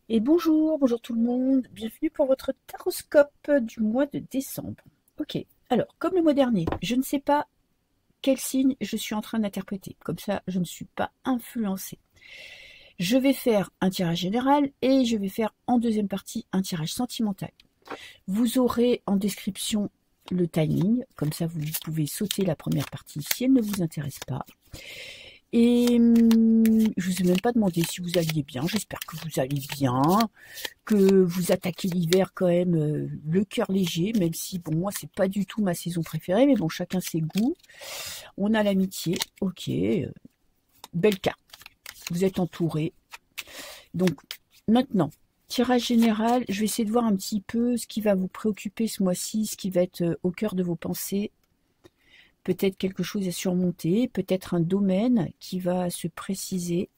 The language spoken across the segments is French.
Et bonjour, bonjour tout le monde, bienvenue pour votre taroscope du mois de décembre. Ok, alors comme le mois dernier, je ne sais pas quel signe je suis en train d'interpréter, comme ça je ne suis pas influencée. Je vais faire un tirage général et je vais faire en deuxième partie un tirage sentimental. Vous aurez en description le timing, comme ça vous pouvez sauter la première partie si elle ne vous intéresse pas. Et je vous ai même pas demandé si vous alliez bien, j'espère que vous allez bien, que vous attaquez l'hiver quand même le cœur léger, même si bon moi c'est pas du tout ma saison préférée, mais bon chacun ses goûts. On a l'amitié, ok, belle carte, vous êtes entouré. Donc maintenant, tirage général, je vais essayer de voir un petit peu ce qui va vous préoccuper ce mois-ci, ce qui va être au cœur de vos pensées. Peut-être quelque chose à surmonter, peut-être un domaine qui va se préciser.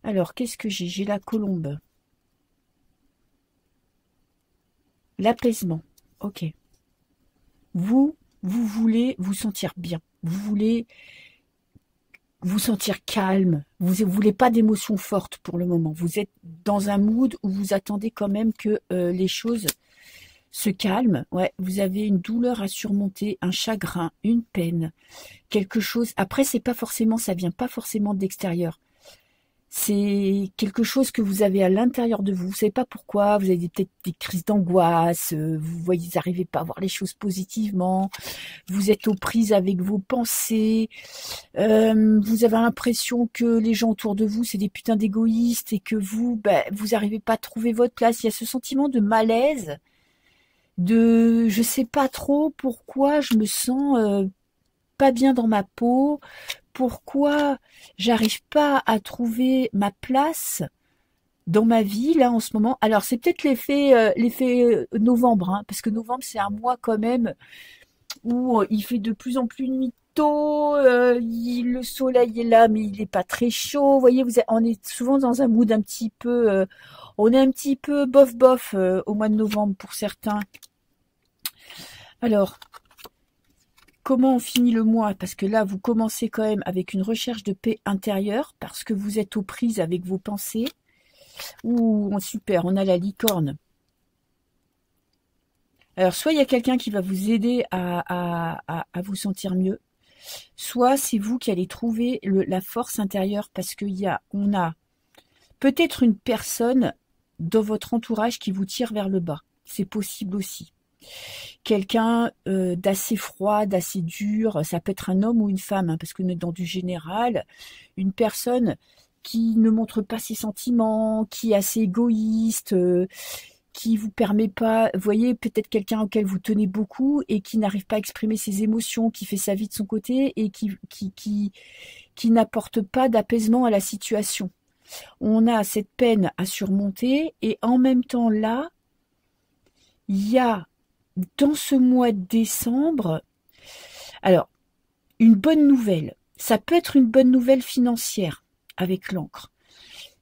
Alors, qu'est-ce que j'ai? J'ai la colombe. L'apaisement. Ok. Vous voulez vous sentir bien. Vous voulez vous sentir calme. Vous ne voulez pas d'émotions fortes pour le moment. Vous êtes dans un mood où vous attendez quand même que les choses se calment. Ouais, vous avez une douleur à surmonter, un chagrin, une peine, quelque chose. Après, c'est pas forcément, ça vient pas forcément de l'extérieur. C'est quelque chose que vous avez à l'intérieur de vous. Vous savez pas pourquoi. Vous avez peut-être des crises d'angoisse. Vous voyez, vous n'arrivez pas à voir les choses positivement. Vous êtes aux prises avec vos pensées. Vous avez l'impression que les gens autour de vous, c'est des putains d'égoïstes et que vous, ben, vous n'arrivez pas à trouver votre place. Il y a ce sentiment de malaise, de je sais pas trop pourquoi je me sens pas bien dans ma peau, pourquoi j'arrive pas à trouver ma place dans ma vie là en ce moment. Alors c'est peut-être l'effet novembre, hein, parce que novembre c'est un mois quand même où il fait de plus en plus nuit tôt, le soleil est là mais il n'est pas très chaud. Vous voyez, on est souvent dans un mood un petit peu, on est un petit peu bof bof au mois de novembre pour certains. Alors comment on finit le mois? Parce que là, vous commencez quand même avec une recherche de paix intérieure, parce que vous êtes aux prises avec vos pensées. Ouh, super, on a la licorne. Alors, soit il y a quelqu'un qui va vous aider à vous sentir mieux, soit c'est vous qui allez trouver la force intérieure, parce on a peut-être une personne dans votre entourage qui vous tire vers le bas. C'est possible aussi. Quelqu'un d'assez froid, d'assez dur, ça peut être un homme ou une femme, hein, parce qu'on est dans du général, une personne qui ne montre pas ses sentiments, qui est assez égoïste, qui vous permet pas, vous voyez, peut-être quelqu'un auquel vous tenez beaucoup et qui n'arrive pas à exprimer ses émotions, qui fait sa vie de son côté et qui n'apporte pas d'apaisement à la situation. On a cette peine à surmonter et en même temps là, il y a dans ce mois de décembre, alors, une bonne nouvelle. Ça peut être une bonne nouvelle financière avec l'encre.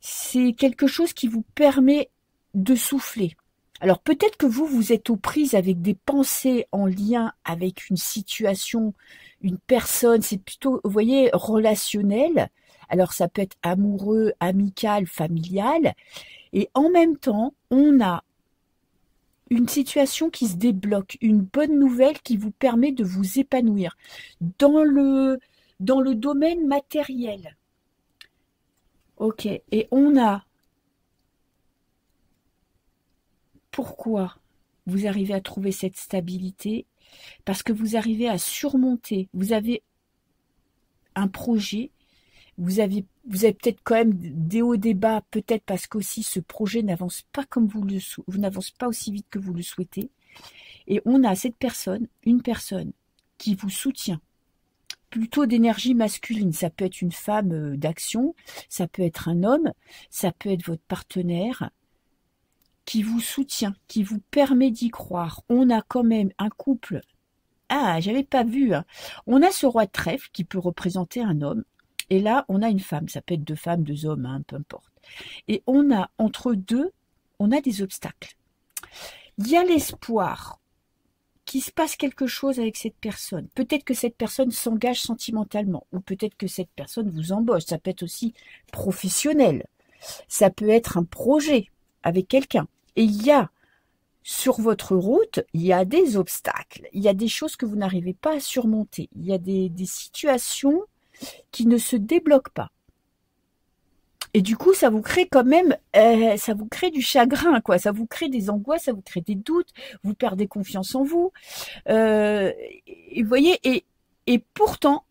C'est quelque chose qui vous permet de souffler. Alors peut-être que vous êtes aux prises avec des pensées en lien avec une situation, une personne, c'est plutôt, vous voyez, relationnel. Alors ça peut être amoureux, amical, familial. Et en même temps, on a une situation qui se débloque, une bonne nouvelle qui vous permet de vous épanouir dans le domaine matériel. Ok, et on a pourquoi vous arrivez à trouver cette stabilité? Parce que vous arrivez à surmonter, vous avez un projet, vous avez peut-être quand même des hauts des bas, peut-être parce qu'aussi ce projet n'avance pas comme vous n'avance pas aussi vite que vous le souhaitez. Et on a cette personne, une personne qui vous soutient, plutôt d'énergie masculine. Ça peut être une femme d'action, ça peut être un homme, ça peut être votre partenaire qui vous soutient, qui vous permet d'y croire. On a quand même un couple. Ah, j'avais pas vu, hein. On a ce roi de trèfle qui peut représenter un homme. Et là, on a une femme. Ça peut être deux femmes, deux hommes, hein, peu importe. Et on a, entre deux, on a des obstacles. Il y a l'espoir qu'il se passe quelque chose avec cette personne. Peut-être que cette personne s'engage sentimentalement, ou peut-être que cette personne vous embauche. Ça peut être aussi professionnel. ça peut être un projet avec quelqu'un. Et il y a, sur votre route, il y a des obstacles, il y a des choses que vous n'arrivez pas à surmonter, il y a des situations qui ne se débloquent pas. Et du coup, ça vous crée quand même, ça vous crée du chagrin, quoi. Ça vous crée des angoisses, ça vous crée des doutes, vous perdez confiance en vous. Et vous voyez, et pourtant,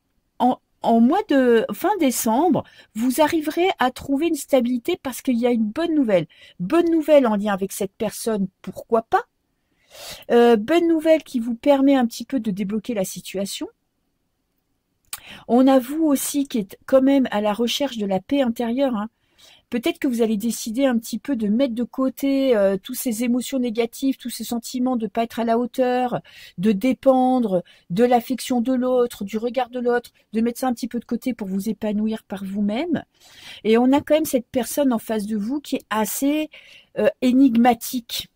en mois de fin décembre, vous arriverez à trouver une stabilité parce qu'il y a une bonne nouvelle. Bonne nouvelle en lien avec cette personne, pourquoi pas. Bonne nouvelle qui vous permet un petit peu de débloquer la situation. On a vous aussi qui êtes quand même à la recherche de la paix intérieure, hein. Peut-être que vous allez décider un petit peu de mettre de côté tous ces émotions négatives, tous ces sentiments de ne pas être à la hauteur, de dépendre de l'affection de l'autre, du regard de l'autre, de mettre ça un petit peu de côté pour vous épanouir par vous-même. Et on a quand même cette personne en face de vous qui est assez énigmatique,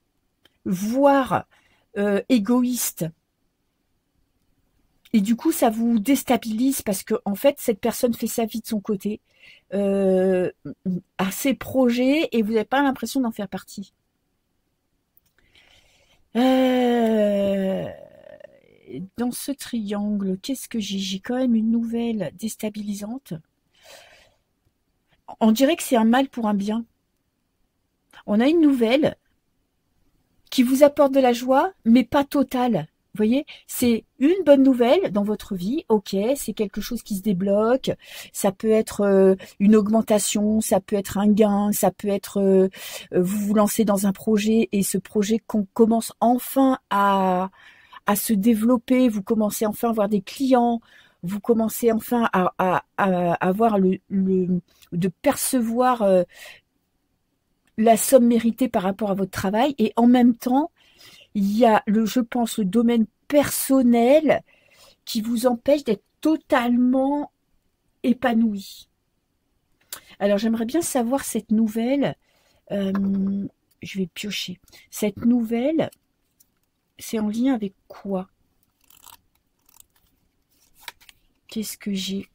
voire égoïste. Et du coup, ça vous déstabilise parce que en fait, cette personne fait sa vie de son côté, a ses projets et vous n'avez pas l'impression d'en faire partie. Dans ce triangle, qu'est-ce que j'ai? J'ai quand même une nouvelle déstabilisante. On dirait que c'est un mal pour un bien. On a une nouvelle qui vous apporte de la joie, mais pas totale. Vous voyez, c'est une bonne nouvelle dans votre vie, ok, c'est quelque chose qui se débloque, ça peut être une augmentation, ça peut être un gain, ça peut être vous vous lancez dans un projet et ce projet qu'on commence enfin à se développer, vous commencez enfin à avoir des clients, vous commencez enfin à avoir de percevoir la somme méritée par rapport à votre travail et en même temps, il y a, je pense, le domaine personnel qui vous empêche d'être totalement épanoui. Alors, j'aimerais bien savoir cette nouvelle. Je vais piocher. Cette nouvelle, c'est en lien avec quoi? Qu'est-ce que j'ai?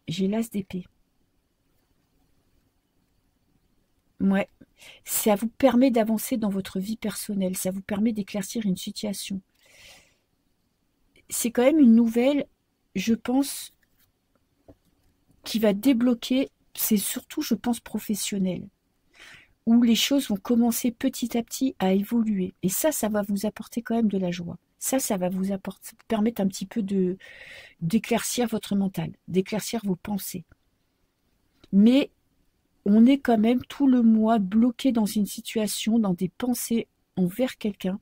J'ai l'as d'épée. Ouais. Ça vous permet d'avancer dans votre vie personnelle, ça vous permet d'éclaircir une situation. C'est quand même une nouvelle, je pense, qui va débloquer, c'est surtout, je pense, professionnel, où les choses vont commencer petit à petit à évoluer. Et ça va vous apporter quand même de la joie. Ça va vous permettre un petit peu d'éclaircir votre mental, d'éclaircir vos pensées. Mais on est quand même tout le mois bloqué dans une situation, dans des pensées envers quelqu'un.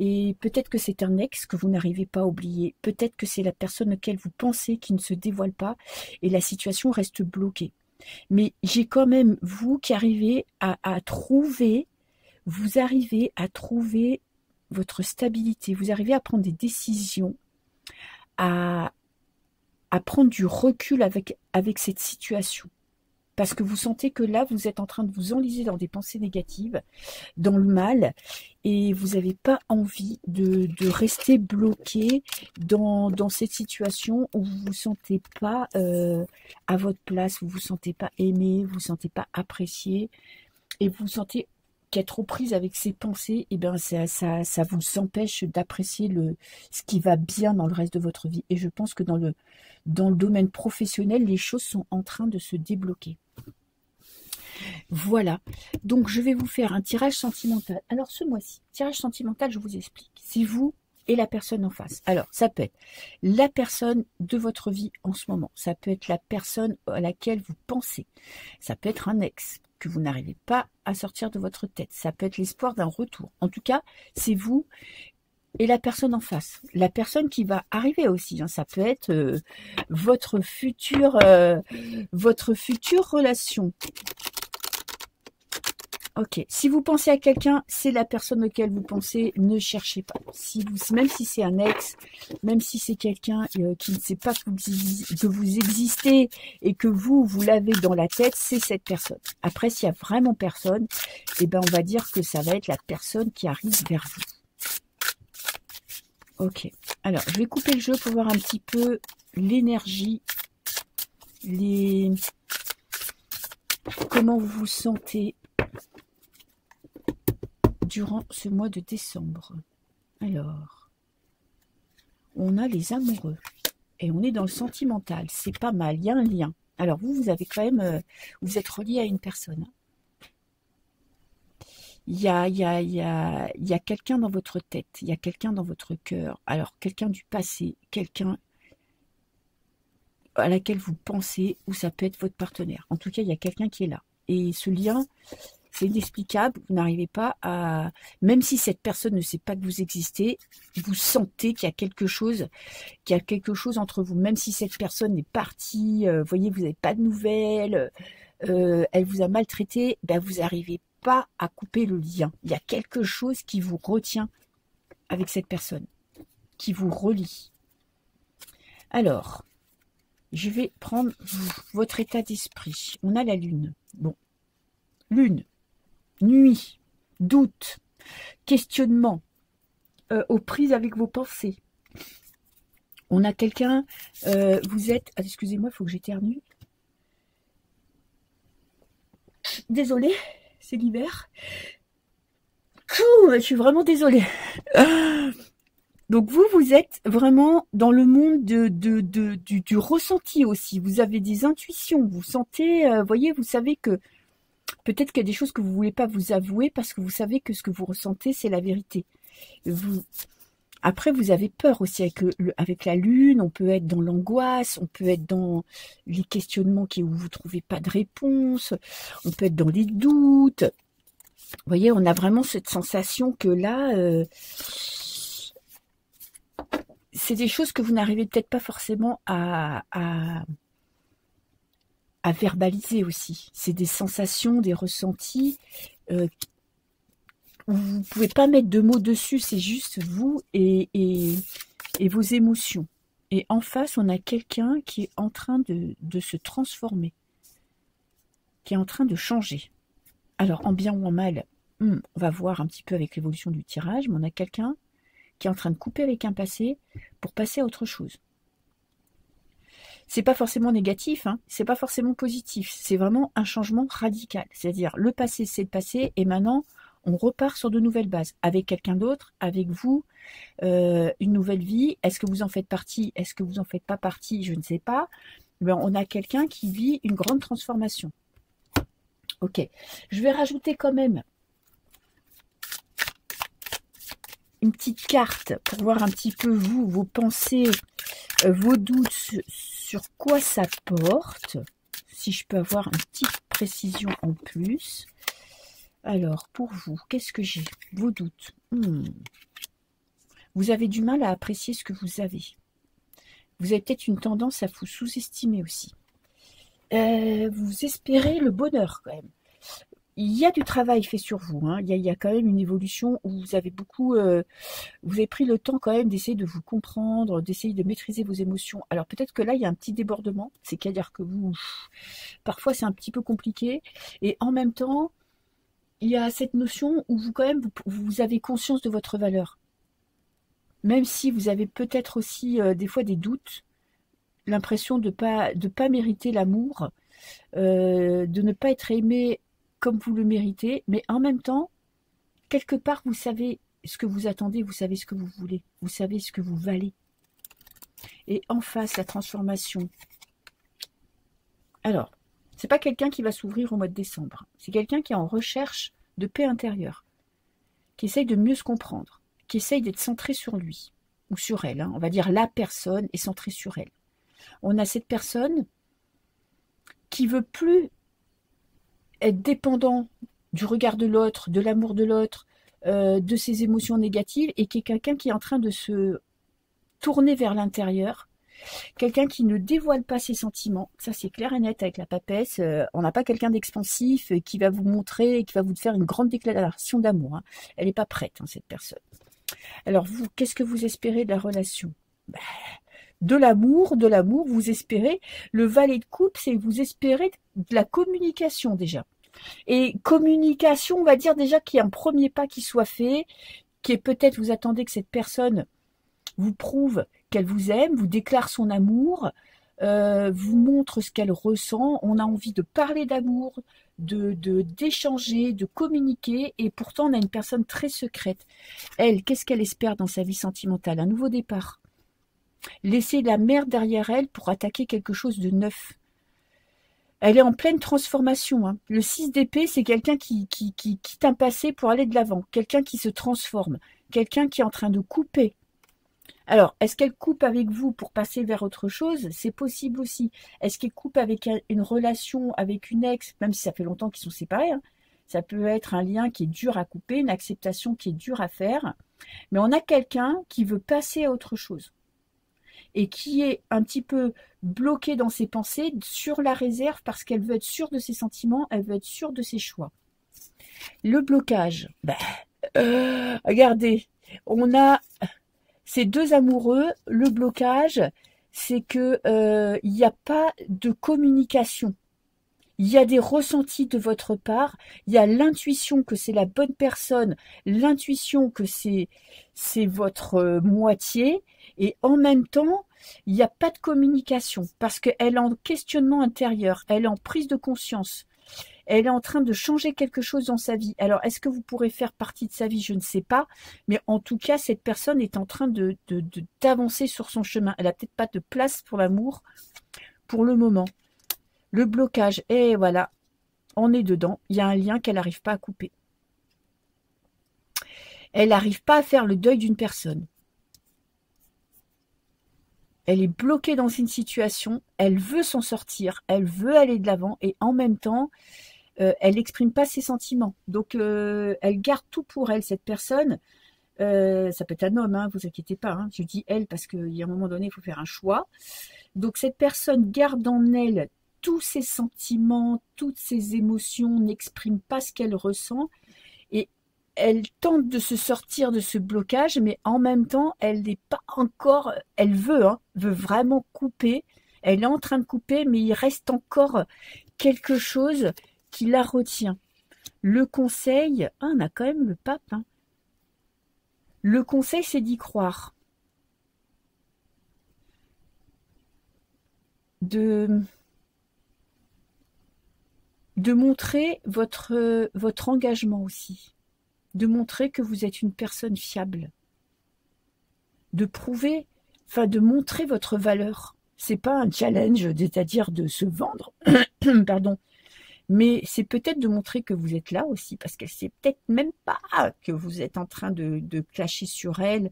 Et peut-être que c'est un ex que vous n'arrivez pas à oublier. Peut-être que c'est la personne auquel vous pensez qui ne se dévoile pas et la situation reste bloquée. Mais j'ai quand même vous qui arrivez à trouver, vous arrivez à trouver votre stabilité. Vous arrivez à prendre des décisions, à prendre du recul avec cette situation. Parce que vous sentez que là, vous êtes en train de vous enliser dans des pensées négatives, dans le mal, et vous n'avez pas envie de rester bloqué dans cette situation où vous ne vous sentez pas à votre place, vous ne vous sentez pas aimé, vous ne vous sentez pas apprécié, et vous sentez qu'être trop prise avec ces pensées, et ben ça vous empêche d'apprécier ce qui va bien dans le reste de votre vie. Et je pense que dans le domaine professionnel, les choses sont en train de se débloquer. Voilà, donc je vais vous faire un tirage sentimental. Alors ce mois-ci, tirage sentimental, je vous explique. C'est vous et la personne en face. Alors ça peut être la personne de votre vie en ce moment. Ça peut être la personne à laquelle vous pensez. Ça peut être un ex que vous n'arrivez pas à sortir de votre tête. Ça peut être l'espoir d'un retour. En tout cas, c'est vous et la personne en face. La personne qui va arriver aussi. Ça peut être votre future relation. Ok, si vous pensez à quelqu'un, c'est la personne auquel vous pensez, ne cherchez pas. Même si c'est un ex, même si c'est quelqu'un qui ne sait pas que vous existez et que vous l'avez dans la tête, c'est cette personne. Après, s'il y a vraiment personne, eh ben on va dire que ça va être la personne qui arrive vers vous. Ok, alors je vais couper le jeu pour voir un petit peu l'énergie, comment vous vous sentez durant ce mois de décembre. Alors, on a les amoureux et on est dans le sentimental. C'est pas mal, il y a un lien. Alors vous avez quand même, vous êtes relié à une personne. Il y a quelqu'un dans votre tête, il y a quelqu'un dans votre cœur. Alors, quelqu'un du passé, quelqu'un à laquelle vous pensez, ou ça peut être votre partenaire. En tout cas, il y a quelqu'un qui est là. Et ce lien, c'est inexplicable. Vous n'arrivez pas à... Même si cette personne ne sait pas que vous existez, vous sentez qu'il y a quelque chose entre vous. Même si cette personne est partie, vous voyez, vous n'avez pas de nouvelles, elle vous a maltraité, ben vous n'arrivez pas à couper le lien. Il y a quelque chose qui vous retient avec cette personne, qui vous relie. Alors, je vais prendre votre état d'esprit. On a la lune. Bon, lune, nuit, doute, questionnement, aux prises avec vos pensées. On a quelqu'un, vous êtes... Ah, excusez-moi, il faut que j'éternue. Désolée, c'est l'hiver. Je suis vraiment désolée. Donc vous êtes vraiment dans le monde du ressenti aussi. Vous avez des intuitions, vous sentez, voyez, vous savez que peut-être qu'il y a des choses que vous ne voulez pas vous avouer parce que vous savez que ce que vous ressentez, c'est la vérité. Après, vous avez peur aussi avec la lune, on peut être dans l'angoisse, on peut être dans les questionnements où vous ne trouvez pas de réponse, on peut être dans les doutes. Vous voyez, on a vraiment cette sensation que là, c'est des choses que vous n'arrivez peut-être pas forcément à verbaliser aussi. C'est des sensations, des ressentis où vous ne pouvez pas mettre de mots dessus, c'est juste vous et vos émotions. Et en face, on a quelqu'un qui est en train de se transformer, qui est en train de changer. Alors, en bien ou en mal, on va voir un petit peu avec l'évolution du tirage, mais on a quelqu'un qui est en train de couper avec un passé pour passer à autre chose. C'est pas forcément négatif, hein, c'est pas forcément positif, c'est vraiment un changement radical. C'est-à-dire, le passé, c'est le passé, et maintenant, on repart sur de nouvelles bases, avec quelqu'un d'autre, avec vous, une nouvelle vie. Est-ce que vous en faites partie? Est-ce que vous n'en faites pas partie? Je ne sais pas. Mais on a quelqu'un qui vit une grande transformation. Ok, je vais rajouter quand même une petite carte pour voir un petit peu vous, vos pensées, vos doutes, sur quoi ça porte. Si je peux avoir une petite précision en plus. Alors, pour vous, qu'est-ce que j'ai? Vos doutes. Vous avez du mal à apprécier ce que vous avez. Vous avez peut-être une tendance à vous sous-estimer aussi. Vous espérez le bonheur quand même. Il y a du travail fait sur vous. Hein. Il y a quand même une évolution où vous avez beaucoup... vous avez pris le temps quand même d'essayer de vous comprendre, d'essayer de maîtriser vos émotions. Alors peut-être que là, il y a un petit débordement. C'est-à-dire que vous... Parfois, c'est un petit peu compliqué. Et en même temps, il y a cette notion où vous, quand même, vous avez conscience de votre valeur. Même si vous avez peut-être aussi des fois des doutes, l'impression de pas mériter l'amour, de ne pas être aimé comme vous le méritez, mais en même temps, quelque part, vous savez ce que vous attendez, vous savez ce que vous voulez, vous savez ce que vous valez. Et en face, la transformation. Alors, c'est pas quelqu'un qui va s'ouvrir au mois de décembre. C'est quelqu'un qui est en recherche de paix intérieure, qui essaye de mieux se comprendre, qui essaye d'être centré sur lui, ou sur elle. Hein. On va dire la personne est centrée sur elle. On a cette personne qui veut plus être dépendant du regard de l'autre, de l'amour de l'autre, de ses émotions négatives, et qui est quelqu'un qui est en train de se tourner vers l'intérieur, quelqu'un qui ne dévoile pas ses sentiments, ça c'est clair et net avec la papesse, on n'a pas quelqu'un d'expansif qui va vous montrer, qui va vous faire une grande déclaration d'amour, hein. Elle n'est pas prête, hein, cette personne. Alors vous, qu'est-ce que vous espérez de la relation? De l'amour, vous espérez, le valet de coupe, c'est vous espérez de la communication déjà. Et communication, on va dire déjà qu'il y a un premier pas qui soit fait, qui est peut-être, vous attendez que cette personne vous prouve qu'elle vous aime, vous déclare son amour, vous montre ce qu'elle ressent. On a envie de parler d'amour, d'échanger, de communiquer, et pourtant on a une personne très secrète. Elle, qu'est-ce qu'elle espère dans sa vie sentimentale? Un nouveau départ. Laisser la merde derrière elle pour attaquer quelque chose de neuf. Elle est en pleine transformation. Hein. Le 6 d'épée, c'est quelqu'un qui quitte un passé pour aller de l'avant. Quelqu'un qui se transforme. Quelqu'un qui est en train de couper. Alors, est-ce qu'elle coupe avec vous pour passer vers autre chose? C'est possible aussi. Est-ce qu'elle coupe avec une relation, avec une ex, même si ça fait longtemps qu'ils sont séparés, hein? Ça peut être un lien qui est dur à couper, une acceptation qui est dure à faire. Mais on a quelqu'un qui veut passer à autre chose et qui est un petit peu bloqué dans ses pensées, sur la réserve, parce qu'elle veut être sûre de ses sentiments, elle veut être sûre de ses choix. Le blocage, regardez, on a ces deux amoureux. Le blocage, c'est que il n'y a pas de communication. Il y a des ressentis de votre part, il y a l'intuition que c'est la bonne personne, l'intuition que c'est votre moitié, et en même temps, il n'y a pas de communication, parce qu'elle est en questionnement intérieur, elle est en prise de conscience, elle est en train de changer quelque chose dans sa vie. Alors, est-ce que vous pourrez faire partie de sa vie? Je ne sais pas, mais en tout cas, cette personne est en train d'avancer sur son chemin. Elle n'a peut-être pas de place pour l'amour pour le moment. Le blocage, et voilà, on est dedans. Il y a un lien qu'elle n'arrive pas à couper. Elle n'arrive pas à faire le deuil d'une personne. Elle est bloquée dans une situation, elle veut s'en sortir, elle veut aller de l'avant, et en même temps, elle n'exprime pas ses sentiments. Donc, elle garde tout pour elle, cette personne. Ça peut être un homme, hein, vous inquiétez pas. Hein, je dis elle parce qu'il y a un moment donné, il faut faire un choix. Donc, cette personne garde en elle tous ses sentiments, toutes ses émotions, n'exprime pas ce qu'elle ressent, et elle tente de se sortir de ce blocage, mais en même temps, elle n'est pas encore, elle veut vraiment couper, elle est en train de couper, mais il reste encore quelque chose qui la retient. Le conseil, on a quand même le pape, hein. Le conseil, c'est d'y croire. De montrer votre engagement aussi, de montrer que vous êtes une personne fiable, de prouver, de montrer votre valeur. C'est pas un challenge, c'est-à-dire de se vendre, pardon, mais c'est peut-être de montrer que vous êtes là aussi, parce qu'elle sait peut-être même pas que vous êtes en train de clasher sur elle.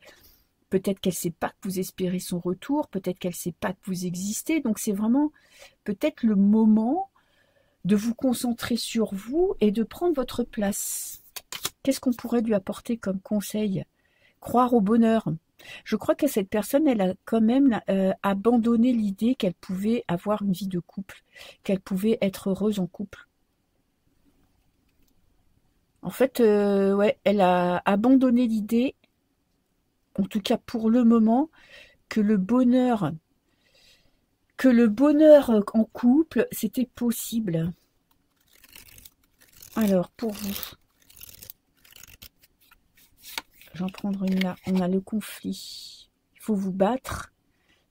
Peut-être qu'elle sait pas que vous espérez son retour, peut-être qu'elle sait pas que vous existez. Donc c'est vraiment peut-être le moment de vous concentrer sur vous et de prendre votre place. Qu'est-ce qu'on pourrait lui apporter comme conseil? Croire au bonheur. Je crois que cette personne, elle a quand même abandonné l'idée qu'elle pouvait avoir une vie de couple, qu'elle pouvait être heureuse en couple. En fait, ouais, elle a abandonné l'idée, en tout cas pour le moment, que le bonheur en couple, c'était possible. Alors, pour vous, j'en prendrai une là. On a le conflit. Il faut vous battre.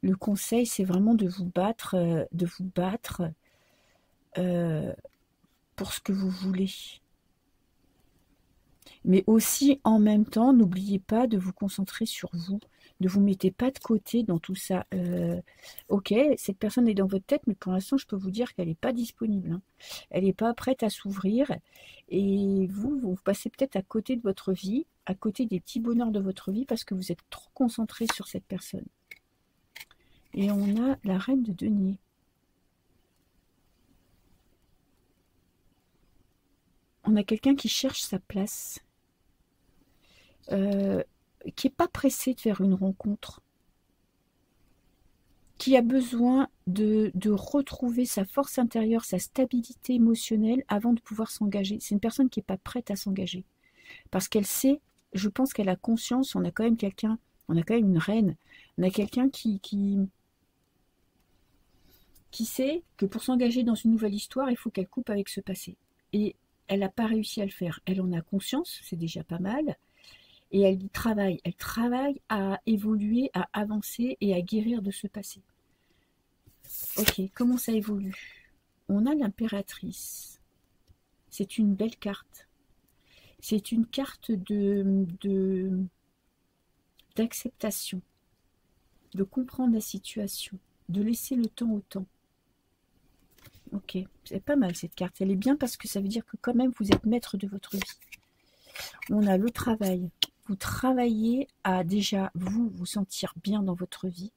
Le conseil, c'est vraiment de vous battre pour ce que vous voulez. Mais aussi, en même temps, n'oubliez pas de vous concentrer sur vous. Ne vous mettez pas de côté dans tout ça. Ok, cette personne est dans votre tête, mais pour l'instant, je peux vous dire qu'elle n'est pas disponible. Hein. Elle n'est pas prête à s'ouvrir. Et vous passez peut-être à côté de votre vie, à côté des petits bonheurs de votre vie, parce que vous êtes trop concentré sur cette personne. Et on a la reine de denier. On a quelqu'un qui cherche sa place. Qui n'est pas pressé de faire une rencontre, qui a besoin de retrouver sa force intérieure, sa stabilité émotionnelle avant de pouvoir s'engager. C'est une personne qui n'est pas prête à s'engager. Parce qu'elle sait, je pense qu'elle a conscience, on a quand même quelqu'un, on a quand même une reine, on a quelqu'un qui sait que pour s'engager dans une nouvelle histoire, il faut qu'elle coupe avec ce passé. Et elle n'a pas réussi à le faire. Elle en a conscience, c'est déjà pas mal. Et elle travaille à évoluer, à avancer et à guérir de ce passé. Ok, comment ça évolue? On a l'impératrice. C'est une belle carte. C'est une carte d'acceptation, de comprendre la situation, de laisser le temps au temps. Ok, c'est pas mal cette carte. Elle est bien parce que ça veut dire que quand même vous êtes maître de votre vie. On a le travail. Vous travaillez à déjà vous sentir bien dans votre vie.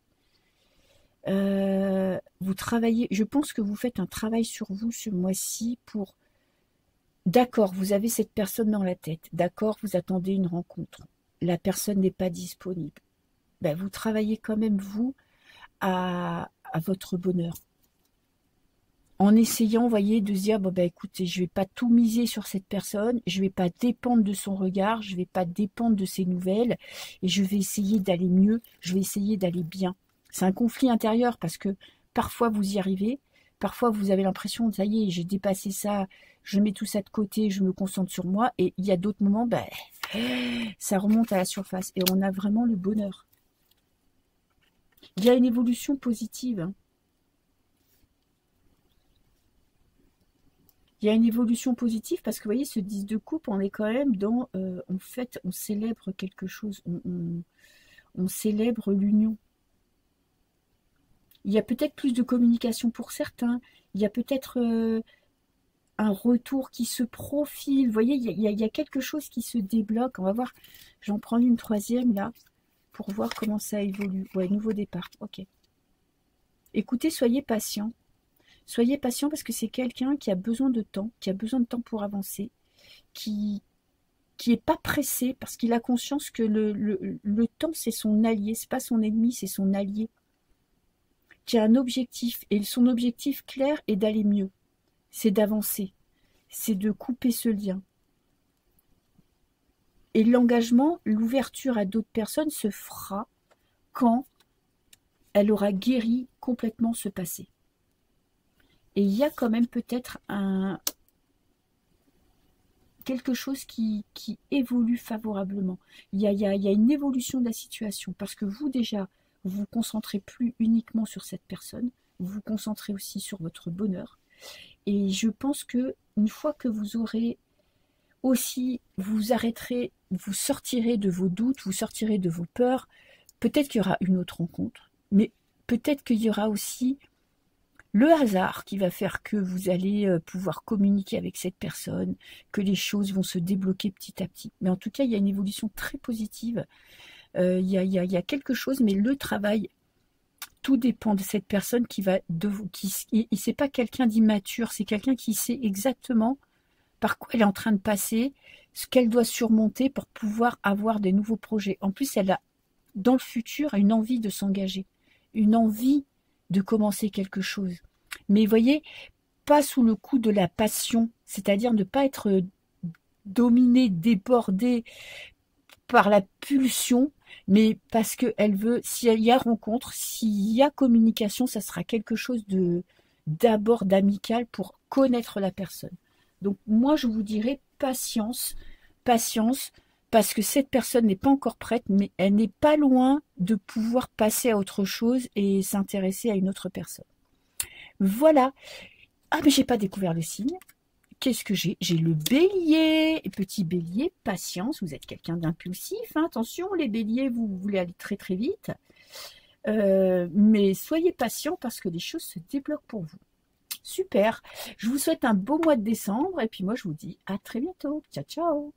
Vous travaillez, je pense que vous faites un travail sur vous ce mois-ci pour... D'accord, vous avez cette personne dans la tête. D'accord, vous attendez une rencontre. La personne n'est pas disponible. Ben, vous travaillez quand même, vous, à votre bonheur. En essayant, vous voyez, de se dire, bon, ben, écoutez, je ne vais pas tout miser sur cette personne, je ne vais pas dépendre de son regard, je ne vais pas dépendre de ses nouvelles, et je vais essayer d'aller mieux, je vais essayer d'aller bien. C'est un conflit intérieur parce que parfois vous y arrivez, parfois vous avez l'impression, ça y est, j'ai dépassé ça, je mets tout ça de côté, je me concentre sur moi, et il y a d'autres moments, ben, ça remonte à la surface, et on a vraiment le bonheur. Il y a une évolution positive, hein. Il y a une évolution positive parce que vous voyez, ce 10 de coupe, on est quand même dans, en fait, on célèbre quelque chose, on célèbre l'union. Il y a peut-être plus de communication pour certains, il y a peut-être un retour qui se profile, vous voyez, il y a quelque chose qui se débloque, on va voir, j'en prends une troisième là, pour voir comment ça évolue. Ouais, nouveau départ, ok. Écoutez, soyez patient. Soyez patient parce que c'est quelqu'un qui a besoin de temps, pour avancer, qui est pas pressé parce qu'il a conscience que le temps c'est son allié, c'est pas son ennemi, c'est son allié. Qui a un objectif et son objectif clair est d'aller mieux, c'est d'avancer, c'est de couper ce lien. Et l'engagement, l'ouverture à d'autres personnes se fera quand elle aura guéri complètement ce passé. Et il y a quand même peut-être quelque chose qui évolue favorablement. Il y a une évolution de la situation parce que vous déjà, vous vous concentrez plus uniquement sur cette personne, vous vous concentrez aussi sur votre bonheur. Et je pense que une fois que vous aurez aussi, vous arrêterez, vous sortirez de vos doutes, vous sortirez de vos peurs, peut-être qu'il y aura une autre rencontre, mais peut-être qu'il y aura aussi le hasard qui va faire que vous allez pouvoir communiquer avec cette personne, que les choses vont se débloquer petit à petit. Mais en tout cas, il y a une évolution très positive. Il y a quelque chose, mais le travail, tout dépend de cette personne qui va... c'est pas quelqu'un d'immature, c'est quelqu'un qui sait exactement par quoi elle est en train de passer, ce qu'elle doit surmonter pour pouvoir avoir des nouveaux projets. En plus, elle a, dans le futur, une envie de s'engager, une envie de commencer quelque chose. Mais vous voyez, pas sous le coup de la passion, c'est-à-dire ne pas être dominé, débordé par la pulsion, mais parce qu'elle veut, s'il y a rencontre, s'il y a communication, ça sera quelque chose d'abord d'amical pour connaître la personne. Donc moi, je vous dirais patience, patience, parce que cette personne n'est pas encore prête, mais elle n'est pas loin de pouvoir passer à autre chose et s'intéresser à une autre personne. Voilà. Ah, mais j'ai pas découvert le signe. Qu'est-ce que j'ai? J'ai le bélier. Petit bélier, patience. Vous êtes quelqu'un d'impulsif. Hein. Attention, les béliers, vous voulez aller très très vite. Mais soyez patient parce que les choses se débloquent pour vous. Super. Je vous souhaite un beau mois de décembre. Et puis moi, je vous dis à très bientôt. Ciao, ciao.